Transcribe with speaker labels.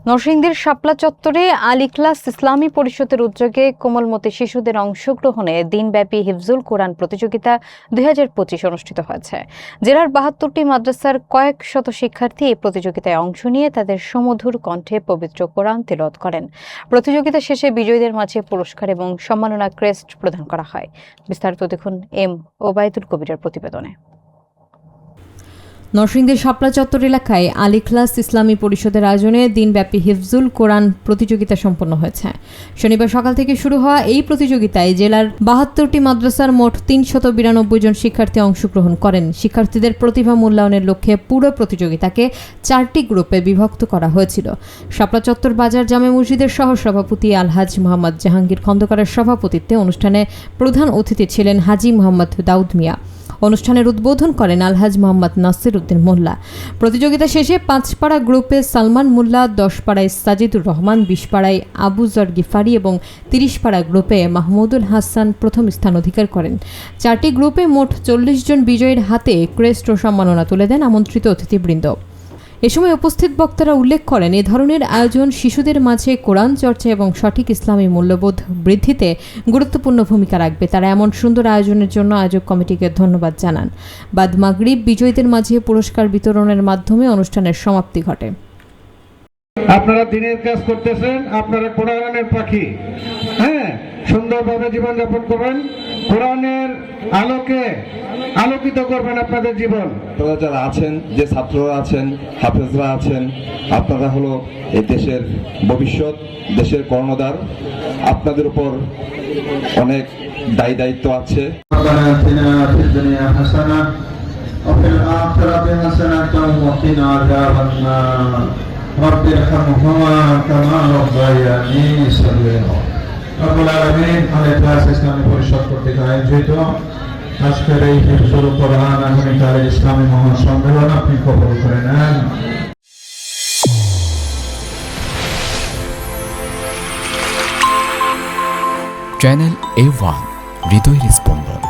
Speaker 1: নরসিংদীর শাপলা চত্বরে আল ইখলাস ইসলামী পরিষদের উদ্যোগে কোমলমতি শিশুদের অংশগ্রহণে দিনব্যাপী হিফজুল কোরআন প্রতিযোগিতা 2025 অনুষ্ঠিত হয়েছে। জেলার 72টি মাদ্রাসার কয়েক শত শিক্ষার্থী এই প্রতিযোগিতায় অংশ নিয়ে তাদের সুমধুর কণ্ঠে পবিত্র কোরআন তিলাওয়াত করেন। প্রতিযোগিতা শেষে বিজয়ীদের মাঝে পুরস্কার এবং সম্মাননা ক্রেস্ট প্রদান করা হয়। বিস্তারিত দেখুন এম ওবায়দুল কবিরের প্রতিবেদনে। নরসিংদীর শাপলা চত্বর এলাকায় আল ইখলাস ইসলামী পরিষদের আয়োজনে দিনব্যাপী হিফজুল কোরআন প্রতিযোগিতা সম্পন্ন হয়েছে। শনিবার সকাল থেকে শুরু হওয়া এই প্রতিযোগিতায় জেলার 72টি মাদ্রাসার মোট 392 জন শিক্ষার্থী অংশগ্রহণ করেন। শিক্ষার্থীদের প্রতিভা মূল্যায়নের লক্ষ্যে পুরো প্রতিযোগিতাকে 4টি গ্রুপে বিভক্ত করা হয়েছিল। শাপলা চত্বর বাজার জামে মসজিদের সহসভাপতি আলহাজ মোহাম্মদ জাহাঙ্গীর খন্দকারের সভাপতিত্বে অনুষ্ঠানে প্রধান অতিথি ছিলেন হাজি মোহাম্মদ দাউদ মিয়া। অনুষ্ঠানের উদ্বোধন করেন আলহাজ মোহাম্মদ নাসির উদ্দিন মোল্লা। প্রতিযোগিতা শেষে 5 পাড়া গ্রুপে সালমান মোল্লা, 10 পাড়ায় সাজিদুর রহমান, 20 পাড়ায় আবু জর গিফারি এবং 30 পাড়া গ্রুপে মাহমুদুল হাসান প্রথম স্থান অধিকার করেন। 4টি গ্রুপে মোট 40 জন বিজয়ীর হাতে ক্রেস্ট ও সম্মাননা তুলে দেন আমন্ত্রিত অতিথিবৃন্দ। এ সময় উপস্থিত বক্তারা উল্লেখ করেন, এ ধরনের আয়োজন শিশুদের মাঝে কোরআন চর্চা এবং সঠিক ইসলামী মূল্যবোধ বৃদ্ধিতে গুরুত্বপূর্ণ ভূমিকা রাখবে। তারা এমন সুন্দর আয়োজনের জন্য আয়োজক কমিটিকে ধন্যবাদ জানান। বাদ মাগরিব বিজয়ীদের মাঝে পুরস্কার বিতরণের মাধ্যমে অনুষ্ঠানের সমাপ্তি ঘটে।
Speaker 2: আপনারা দিনের কাজ করতেছেন, আপনারা কোরআনের পাখি, সুন্দরভাবে জীবনযাপন করবেন, কোরআনের আলোকে আলোকিত করবেন আপনাদের জীবন।
Speaker 3: আপনারা যারা আছেন, যে ছাত্ররা আছেন, হাফেজরা আছেন, আপনারা হলো এই দেশের ভবিষ্যৎ, দেশের কর্ণধার। আপনাদের উপর অনেক দায়িত্ব আছে।
Speaker 4: ইসলামী পরিষদ কর্তৃক আয়োজিত আজকের এই হিফজুল কোরআন আগামীকাল ইসলামী মহাসম্মেলন আপনি কবুল করে নেন।
Speaker 5: চ্যানেল A1 হৃদয়ের স্পন্দন।